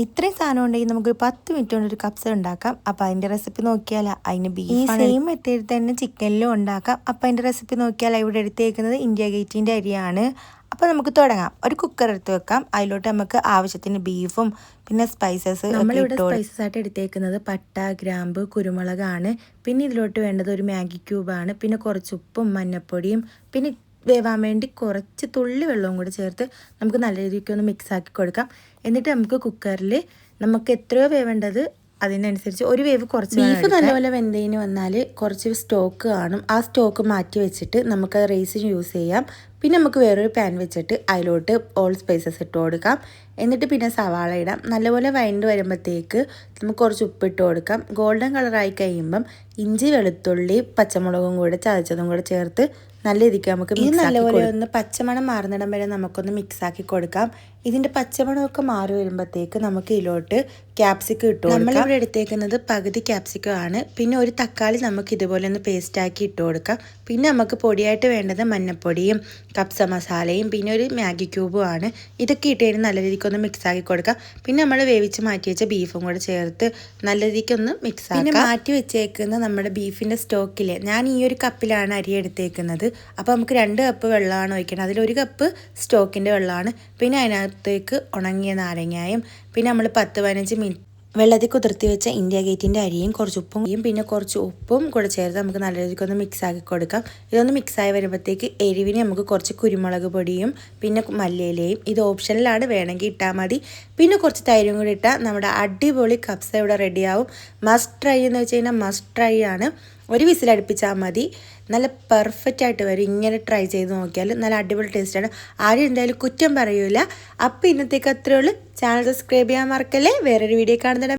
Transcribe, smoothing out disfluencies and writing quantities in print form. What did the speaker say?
ഇത്രയും സാധനം ഉണ്ടെങ്കിൽ നമുക്ക് 10 മിനിറ്റ് കൊണ്ട് ഒരു കപ്സ ഉണ്ടാക്കാം. അപ്പോൾ അതിൻ്റെ റെസിപ്പി നോക്കിയാൽ അതിന് ബീഫ് ഈ സെയിം മെത്തേഡിൽ തന്നെ ചിക്കനിലും ഉണ്ടാക്കാം. അപ്പോൾ അതിൻ്റെ റെസിപ്പി നോക്കിയാൽ ഇവിടെ എടുത്തേക്കുന്നത് ഇന്ത്യ ഗേറ്റിൻ്റെ അരിയാണ്. അപ്പോൾ നമുക്ക് തുടങ്ങാം. ഒരു കുക്കർ എടുത്ത് വെക്കാം. അതിലോട്ട് നമുക്ക് ആവശ്യത്തിന് ബീഫും പിന്നെ സ്പൈസസ് നമ്മളിവിടെ സ്പൈസസ് ആയിട്ട് എടുത്തേക്കുന്നത് പട്ട, ഗ്രാമ്പ്, കുരുമുളകാണ്. പിന്നെ ഇതിലോട്ട് വേണ്ടത് ഒരു മാഗി ക്യൂബാണ്. പിന്നെ കുറച്ച് ഉപ്പും മഞ്ഞൾപ്പൊടിയും പിന്നെ വേവാൻ വേണ്ടി കുറച്ച് തുള്ളി വെള്ളവും കൂടി ചേർത്ത് നമുക്ക് നല്ല രീതിക്ക് ഒന്ന് മിക്സ് ആക്കി കൊടുക്കാം. എന്നിട്ട് നമുക്ക് കുക്കറിൽ നമുക്ക് എത്രയോ വേവേണ്ടത് അതിനനുസരിച്ച് ഒരു വേവ് കുറച്ച് ബീഫ് നല്ലപോലെ വെന്തതിന് വന്നാൽ കുറച്ച് സ്റ്റോക്ക് കാണും. ആ സ്റ്റോക്ക് മാറ്റി വെച്ചിട്ട് നമുക്ക് റൈസിന് യൂസ് ചെയ്യാം. പിന്നെ നമുക്ക് വേറൊരു പാൻ വെച്ചിട്ട് അതിലോട്ട് ഓൾ സ്പൈസസ് ഇട്ട് കൊടുക്കാം. എന്നിട്ട് പിന്നെ സവാള ഇടാം. നല്ലപോലെ വഴണ്ട് വരുമ്പോഴത്തേക്ക് നമുക്ക് കുറച്ച് ഉപ്പിട്ട് കൊടുക്കാം. ഗോൾഡൻ കളറായി കഴിയുമ്പം ഇഞ്ചി, വെളുത്തുള്ളി, പച്ചമുളകും കൂടെ ചതച്ചതും കൂടെ ചേർത്ത് നല്ല രീതിക്ക് നമുക്ക് നല്ലപോലെ ഒന്ന് പച്ചമണം മാറുന്നിടം വരെ നമുക്കൊന്ന് മിക്സാക്കി കൊടുക്കാം. ഇതിൻ്റെ പച്ചമണമൊക്കെ മാറി വരുമ്പോഴത്തേക്ക് നമുക്ക് ഇതിലോട്ട് ക്യാപ്സിക്കം ഇട്ട് കൊടുക്കാം. നമ്മളിവിടെ എടുത്തേക്കുന്നത് പകുതി ക്യാപ്സിക്കം ആണ്. പിന്നെ ഒരു തക്കാളി നമുക്ക് ഇതുപോലെ ഒന്ന് പേസ്റ്റാക്കി ഇട്ട് കൊടുക്കാം. പിന്നെ നമുക്ക് പൊടിയായിട്ട് വേണ്ടത് മഞ്ഞൾപ്പൊടിയും കപ്സ മസാലയും പിന്നെ ഒരു മാഗി ക്യൂബും ആണ്. ഇതൊക്കെ ഇട്ട് കഴിഞ്ഞ് നല്ല രീതിക്കൊന്ന് മിക്സാക്കി കൊടുക്കാം. പിന്നെ നമ്മൾ വേവിച്ച് മാറ്റി വെച്ച ബീഫും കൂടെ ചേർത്ത് നല്ല രീതിക്കൊന്ന് മിക്സ് ആക്കാം. പിന്നെ മാറ്റി വെച്ചേക്കുന്ന നമ്മുടെ ബീഫിൻ്റെ സ്റ്റോക്കിൽ ഞാൻ ഈ ഒരു കപ്പിലാണ് അരി എടുത്തേക്കുന്നത്. അപ്പോൾ നമുക്ക് 2 കപ്പ് വെള്ളമാണ് ഒഴിക്കണം. അതിലൊരു കപ്പ് സ്റ്റോക്കിൻ്റെ വെള്ളമാണ്. പിന്നെ അതിനകത്തേക്ക് ഉണങ്ങിയ നാരങ്ങയും പിന്നെ നമ്മൾ 10-15 മിനിറ്റ് വെള്ളത്തിൽ കുതിർത്തി വെച്ച ഇന്ത്യ ഗേറ്റിൻ്റെ അരിയും കുറച്ച് ഉപ്പും പിന്നെ കുറച്ച് ഉപ്പും കൂടെ ചേർത്ത് നമുക്ക് നല്ല രീതിക്ക് ഒന്ന് മിക്സ് ആക്കി കൊടുക്കാം. ഇതൊന്ന് മിക്സായി വരുമ്പോഴത്തേക്ക് എരിവിന് നമുക്ക് കുറച്ച് കുരുമുളക് പൊടിയും പിന്നെ മല്ലിയിലയും ഇത് ഓപ്ഷനിലാണ്, വേണമെങ്കിൽ ഇട്ടാൽ മതി. പിന്നെ കുറച്ച് തൈരും കൂടി ഇട്ടാൽ നമ്മുടെ അടിപൊളി കപ്സ ഇവിടെ റെഡിയാവും. മസ്റ്റ് ട്രൈ എന്ന് വെച്ച് കഴിഞ്ഞാൽ മസ്റ്റ് ട്രൈ ആണ്. ഒരു വിസിലടുപ്പിച്ചാൽ മതി, നല്ല പെർഫെക്റ്റ് ആയിട്ട് വരും. ഇങ്ങനെ ട്രൈ ചെയ്ത് നോക്കിയാൽ നല്ല അടിപൊളി ടേസ്റ്റാണ്. ആരും എന്തായാലും കുറ്റം പറയൂല. അപ്പോൾ ഇന്നത്തേക്ക് അത്രയേ ഉള്ളൂ. ചാനൽ സബ്സ്ക്രൈബ് ചെയ്യാൻ മറക്കല്ലേ. വേറൊരു വീഡിയോ കാണുന്നിടം